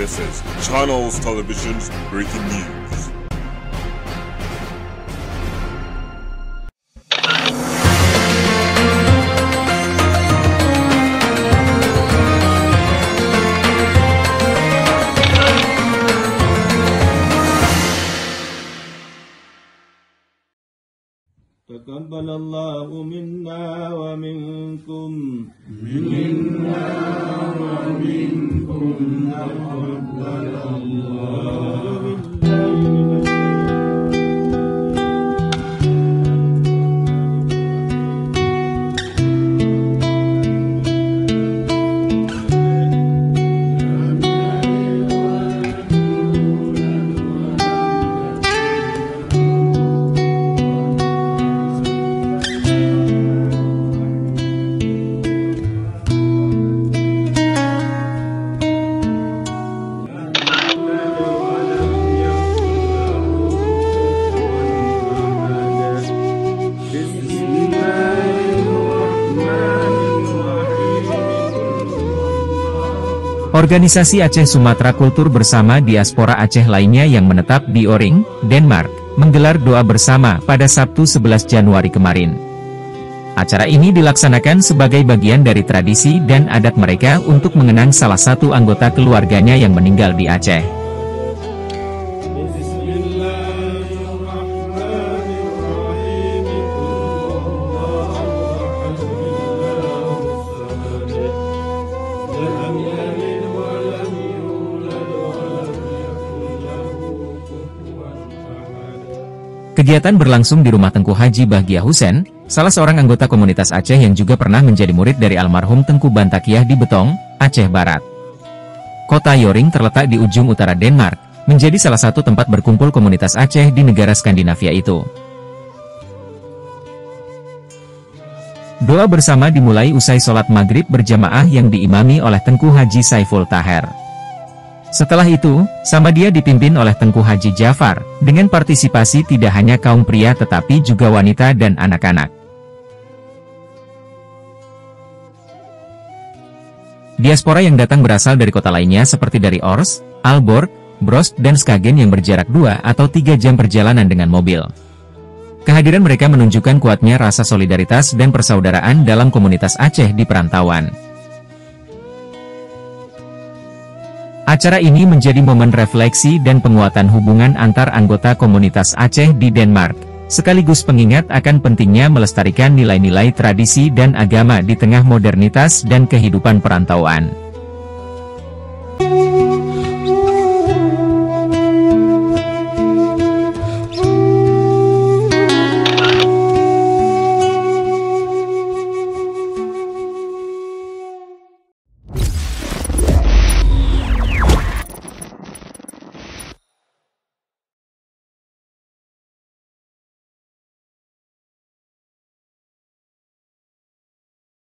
This is Channels Television's breaking news. تقبل الله منا ومنكم تقبل الله. Organisasi Aceh Sumatera Kultur bersama diaspora Aceh lainnya yang menetap di Oring, Denmark, menggelar doa bersama pada Sabtu 11 Januari kemarin. Acara ini dilaksanakan sebagai bagian dari tradisi dan adat mereka untuk mengenang salah satu anggota keluarganya yang meninggal di Aceh. Kegiatan berlangsung di rumah Tengku Haji Bahgia Husen, salah seorang anggota komunitas Aceh yang juga pernah menjadi murid dari almarhum Tengku Bantakiah di Betong, Aceh Barat. Kota Yoring terletak di ujung utara Denmark, menjadi salah satu tempat berkumpul komunitas Aceh di negara Skandinavia itu. Doa bersama dimulai usai sholat maghrib berjamaah yang diimami oleh Tengku Haji Saiful Taher. Setelah itu, Samadiyah dipimpin oleh Tengku Haji Jafar, dengan partisipasi tidak hanya kaum pria tetapi juga wanita dan anak-anak. Diaspora yang datang berasal dari kota lainnya seperti dari Ors, Aalborg, Brost dan Skagen yang berjarak 2 atau 3 jam perjalanan dengan mobil. Kehadiran mereka menunjukkan kuatnya rasa solidaritas dan persaudaraan dalam komunitas Aceh di perantauan. Acara ini menjadi momen refleksi dan penguatan hubungan antar anggota komunitas Aceh di Denmark, sekaligus pengingat akan pentingnya melestarikan nilai-nilai tradisi dan agama di tengah modernitas dan kehidupan perantauan.